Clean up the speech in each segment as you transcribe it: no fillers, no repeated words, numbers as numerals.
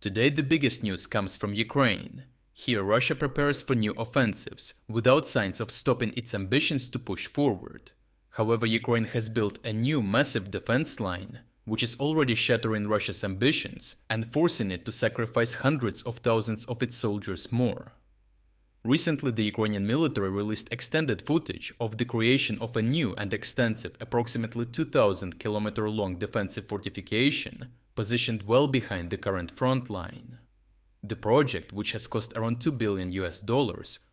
Today the biggest news comes from Ukraine. Here Russia prepares for new offensives, without signs of stopping its ambitions to push forward. However, Ukraine has built a new massive defense line, which is already shattering Russia's ambitions and forcing it to sacrifice hundreds of thousands of its soldiers more. Recently, the Ukrainian military released extended footage of the creation of a new and extensive, approximately 2,000-kilometer-long defensive fortification positioned well behind the current front line. The project, which has cost around $2 billion,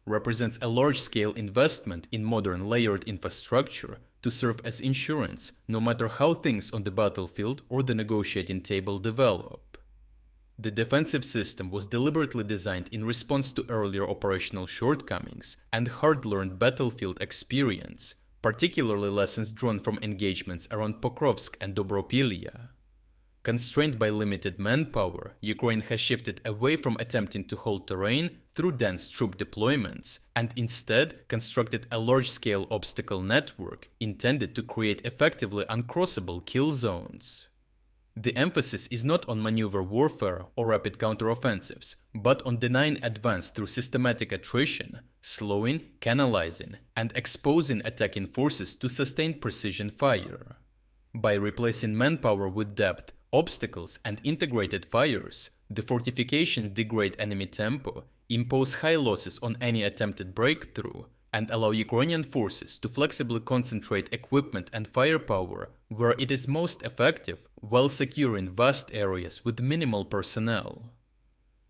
represents a large-scale investment in modern layered infrastructure to serve as insurance, no matter how things on the battlefield or the negotiating table develop. The defensive system was deliberately designed in response to earlier operational shortcomings and hard-learned battlefield experience, particularly lessons drawn from engagements around Pokrovsk and Dobropilya. Constrained by limited manpower, Ukraine has shifted away from attempting to hold terrain through dense troop deployments and instead constructed a large-scale obstacle network intended to create effectively uncrossable kill zones. The emphasis is not on maneuver warfare or rapid counteroffensives, but on denying advance through systematic attrition, slowing, canalizing, and exposing attacking forces to sustained precision fire. By replacing manpower with depth, obstacles, and integrated fires, the fortifications degrade enemy tempo, impose high losses on any attempted breakthrough, and allow Ukrainian forces to flexibly concentrate equipment and firepower where it is most effective, while securing vast areas with minimal personnel.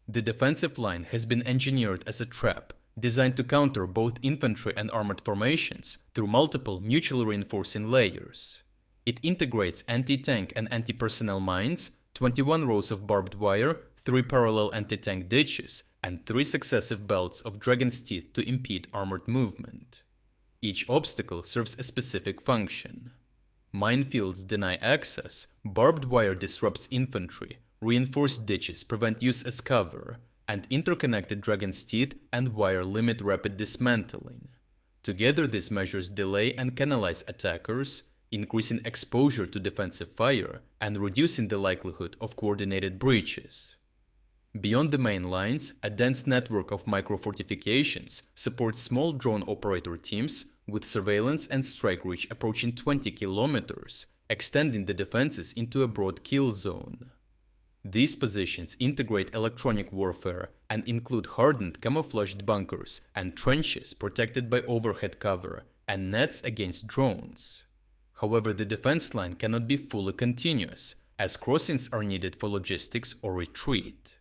The defensive line has been engineered as a trap, designed to counter both infantry and armored formations through multiple mutually reinforcing layers. It integrates anti-tank and anti-personnel mines, 21 rows of barbed wire, 3 parallel anti-tank ditches, and 3 successive belts of dragon's teeth to impede armored movement. Each obstacle serves a specific function. Minefields deny access, barbed wire disrupts infantry, reinforced ditches prevent use as cover, and interconnected dragon's teeth and wire limit rapid dismantling. Together these measures delay and canalize attackers, increasing exposure to defensive fire and reducing the likelihood of coordinated breaches. Beyond the main lines, a dense network of micro-fortifications supports small drone operator teams with surveillance and strike reach approaching 20 kilometers, extending the defenses into a broad kill zone. These positions integrate electronic warfare and include hardened camouflaged bunkers and trenches protected by overhead cover and nets against drones. However, the defense line cannot be fully continuous, as crossings are needed for logistics or retreat.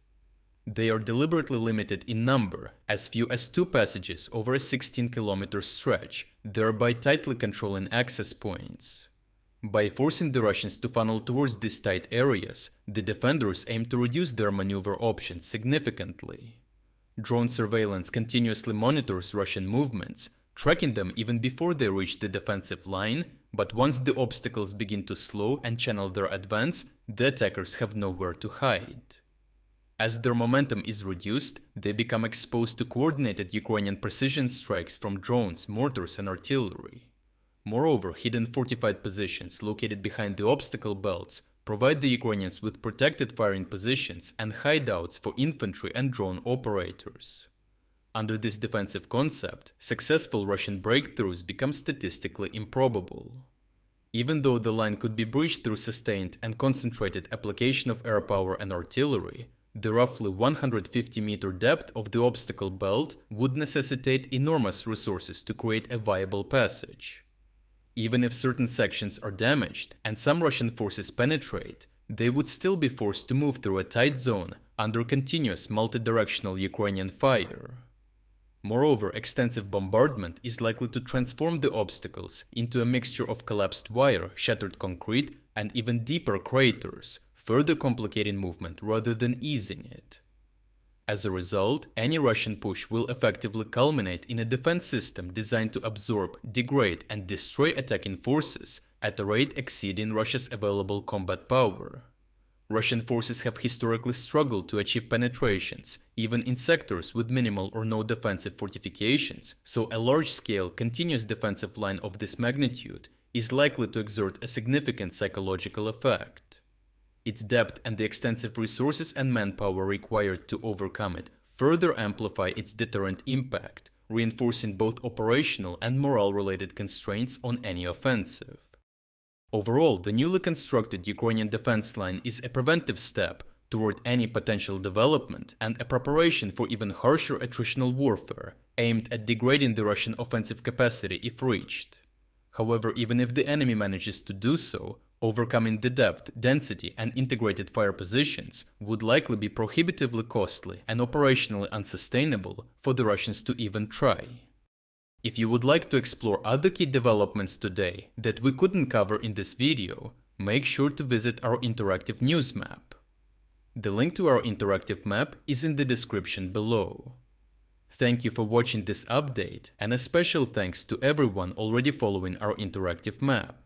They are deliberately limited in number, as few as 2 passages over a 16-kilometer stretch, thereby tightly controlling access points. By forcing the Russians to funnel towards these tight areas, the defenders aim to reduce their maneuver options significantly. Drone surveillance continuously monitors Russian movements, tracking them even before they reach the defensive line, but once the obstacles begin to slow and channel their advance, the attackers have nowhere to hide. As their momentum is reduced, they become exposed to coordinated Ukrainian precision strikes from drones, mortars, and artillery. Moreover, hidden fortified positions located behind the obstacle belts provide the Ukrainians with protected firing positions and hideouts for infantry and drone operators. Under this defensive concept, successful Russian breakthroughs become statistically improbable. Even though the line could be breached through sustained and concentrated application of air power and artillery, the roughly 150-meter depth of the obstacle belt would necessitate enormous resources to create a viable passage. Even if certain sections are damaged and some Russian forces penetrate, they would still be forced to move through a tight zone under continuous multi-directional Ukrainian fire. Moreover, extensive bombardment is likely to transform the obstacles into a mixture of collapsed wire, shattered concrete, and even deeper craters, further complicating movement rather than easing it. As a result, any Russian push will effectively culminate in a defense system designed to absorb, degrade, and destroy attacking forces at a rate exceeding Russia's available combat power. Russian forces have historically struggled to achieve penetrations, even in sectors with minimal or no defensive fortifications, so a large-scale, continuous defensive line of this magnitude is likely to exert a significant psychological effect. Its depth and the extensive resources and manpower required to overcome it further amplify its deterrent impact, reinforcing both operational and morale-related constraints on any offensive. Overall, the newly constructed Ukrainian defense line is a preventive step toward any potential development and a preparation for even harsher attritional warfare, aimed at degrading the Russian offensive capacity if reached. However, even if the enemy manages to do so, overcoming the depth, density, and integrated fire positions would likely be prohibitively costly and operationally unsustainable for the Russians to even try. If you would like to explore other key developments today that we couldn't cover in this video, make sure to visit our interactive news map. The link to our interactive map is in the description below. Thank you for watching this update, and a special thanks to everyone already following our interactive map.